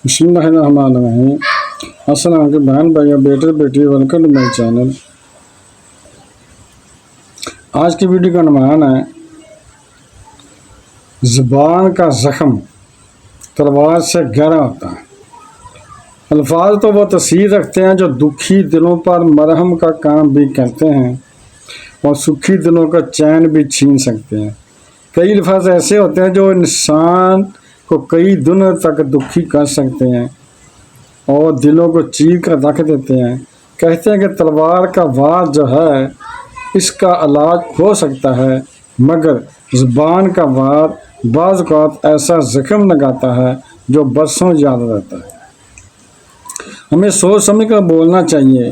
बिस्मिल्लाहिर्रहमानिर्रहीम। अस्सलाम वालेकुम बहन भाइयों, बेटे बेटी, वेलकम टू माई चैनल। आज की वीडियो का अनुमान है ज़ुबान का ज़ख्म तलवार से गहरा होता है। अल्फाज तो वो तसीर रखते हैं जो दुखी दिलों पर मरहम का काम भी करते हैं और सुखी दिलों का चैन भी छीन सकते हैं। कई अल्फाज ऐसे होते हैं जो इंसान को कई दिनों तक दुखी कर सकते हैं और दिलों को चीर कर रख देते हैं। कहते हैं कि तलवार का वार जो है इसका इलाज हो सकता है, मगर ज़ुबान का वार बाज़ औक़ात ऐसा ज़ख्म लगाता है जो बरसों याद रहता है। हमें सोच समझ कर बोलना चाहिए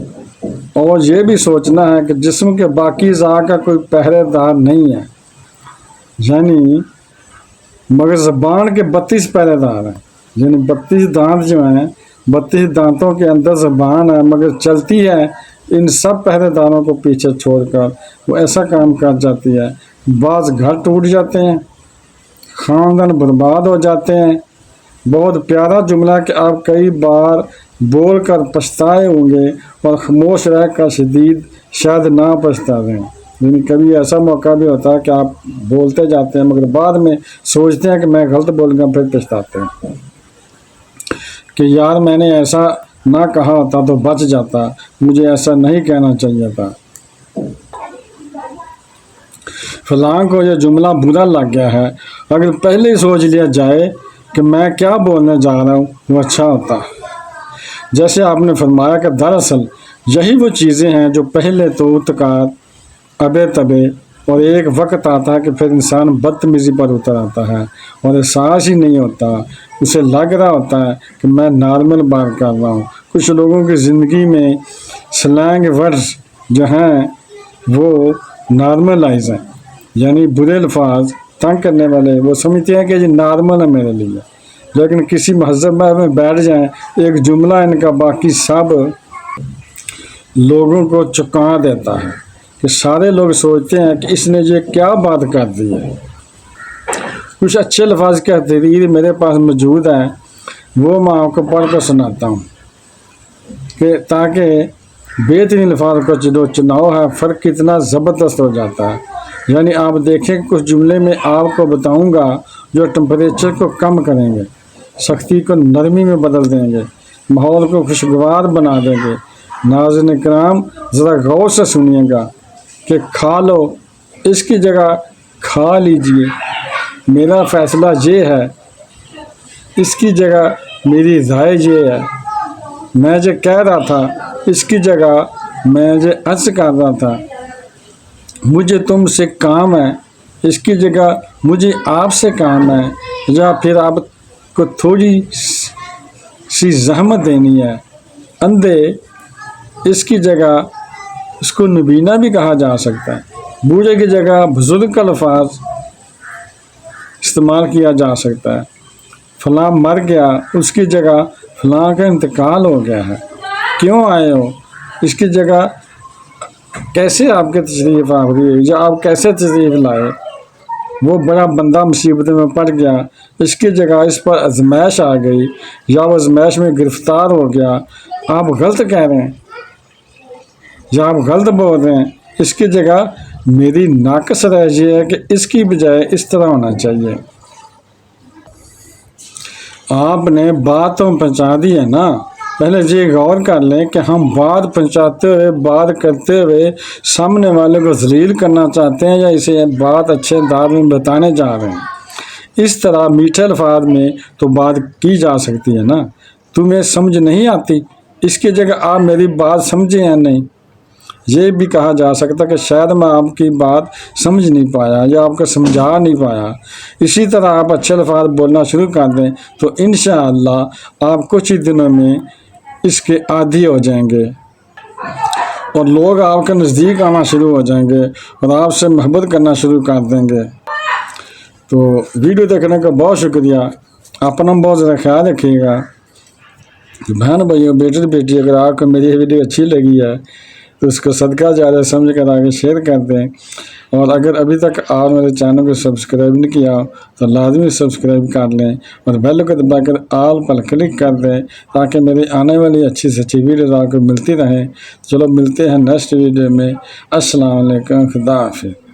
और ये भी सोचना है कि जिस्म के बाकी अज़ा का कोई पहरेदार नहीं है, यानी मगर ज़बान के 32 पहरेदार हैं। यानी 32 दांत जो हैं, 32 दांतों के अंदर ज़बान है, मगर चलती है इन सब पहरेदारों को पीछे छोड़कर। वो ऐसा काम कर जाती है, बाज़ घर टूट जाते हैं, ख़ानदान बर्बाद हो जाते हैं। बहुत प्यारा जुमला कि आप कई बार बोल कर पछताए होंगे और खामोश रह कर शदीद शायद ना पछताएं। यानी कभी ऐसा मौका भी होता है कि आप बोलते जाते हैं मगर बाद में सोचते हैं कि मैं गलत बोल गया, फिर पछताते हैं कि यार मैंने ऐसा ना कहा होता तो बच जाता, मुझे ऐसा नहीं कहना चाहिए था, फलां को यह जुमला बुरा लग गया है। अगर पहले ही सोच लिया जाए कि मैं क्या बोलने जा रहा हूँ वो अच्छा होता। जैसे आपने फरमाया कि दरअसल यही वो चीज़ें हैं जो पहले तो उतकार अबे तबे और एक वक्त आता है कि फिर इंसान बदतमीज़ी पर उतर आता है और एहसास ही नहीं होता, उसे लग रहा होता है कि मैं नॉर्मल बात कर रहा हूँ। कुछ लोगों की ज़िंदगी में स्लैंग वर्ड्स जो हैं वो नॉर्मलाइज हैं, यानी बुरे अल्फाज तंग करने वाले वो समझते हैं कि ये नॉर्मल है मेरे लिए, लेकिन किसी महज़ब में बैठ जाएं एक जुमला इनका बाकी सब लोगों को चौंका देता है कि सारे लोग सोचते हैं कि इसने ये क्या बात कर दी है। कुछ अच्छे अल्फाज की तहरीर मेरे पास मौजूद है, वो मैं आपको पढ़ कर सुनाता हूँ कि ताकि बेहतरीन अल्फाज का जो चुनाव है फ़र्क कितना ज़बरदस्त हो जाता है। यानी आप देखें कुछ जुमले में आपको बताऊँगा जो टेम्परेचर को कम करेंगे, सख्ती को नरमी में बदल देंगे, माहौल को खुशगवार बना देंगे। नाज़रीन किराम ज़रा गौर से सुनिएगा कि खा लो इसकी जगह खा लीजिए, मेरा फ़ैसला ये है, इसकी जगह मेरी राय ये है, मैं जो कह रहा था इसकी जगह मैं जो अर्ज़ कर रहा था, मुझे तुमसे काम है इसकी जगह मुझे आपसे काम है, या फिर आपको थोड़ी सी ज़हमत देनी है। अंधे इसकी जगह इसको नबीना भी कहा जा सकता है। बूढ़े की जगह बुजुर्ग का लफ्ज़ इस्तेमाल किया जा सकता है। फलां मर गया उसकी जगह फलां का इंतकाल हो गया है, क्यों आए हो इसकी जगह कैसे आपके तशरीफ़ आ रही है या आप कैसे तशरीफ़ लाए, वो बड़ा बंदा मुसीबत में पड़ गया इसकी जगह इस पर आजमाइश आ गई या वो आजमाइश में गिरफ़्तार हो गया, आप गलत कह रहे हैं या आप गलत बोल रहे हैं, इसकी जगह मेरी नाकस राय ये है कि इसकी बजाय इस तरह होना चाहिए। आपने बात तो पहुँचा दी है ना, पहले ये गौर कर लें कि हम बात पहुँचाते हुए बात करते हुए सामने वाले को ज़लील करना चाहते हैं या इसे बात अच्छे अंदाज में बताने जा रहे हैं। इस तरह मीठे अल्फाज में तो बात की जा सकती है ना, तुम्हें समझ नहीं आती इसकी जगह आप मेरी बात समझे या नहीं। ये भी कहा जा सकता कि शायद मैं आपकी बात समझ नहीं पाया या आपको समझा नहीं पाया। इसी तरह आप अच्छे अल्फाज बोलना शुरू कर दें तो इंशाअल्लाह आप कुछ ही दिनों में इसके आदी हो जाएंगे और लोग आपके नज़दीक आना शुरू हो जाएंगे और आपसे मोहब्बत करना शुरू कर देंगे। तो वीडियो देखने का बहुत शुक्रिया, अपना बहुत ज़्यादा ख्याल रखिएगा। बहन भाइयों, बेटे बेटी, अगर आपको मेरी वीडियो अच्छी लगी है तो उसको सदका ज़्यादा समझ कर आगे शेयर कर दें اور اگر ابھی تک آپ میرے چینل کو سبسکرائب نہیں کیا تو لازمی سبسکرائب کر لیں اور بیل کو دبا کر آل پر کلک کر دیں تاکہ میری آنے والی اچھی سے اچھی ویڈیوز آپ کو ملتی رہیں۔ چلو ملتے ہیں نیکسٹ ویڈیو میں۔ السلام علیکم، خدا حافظ۔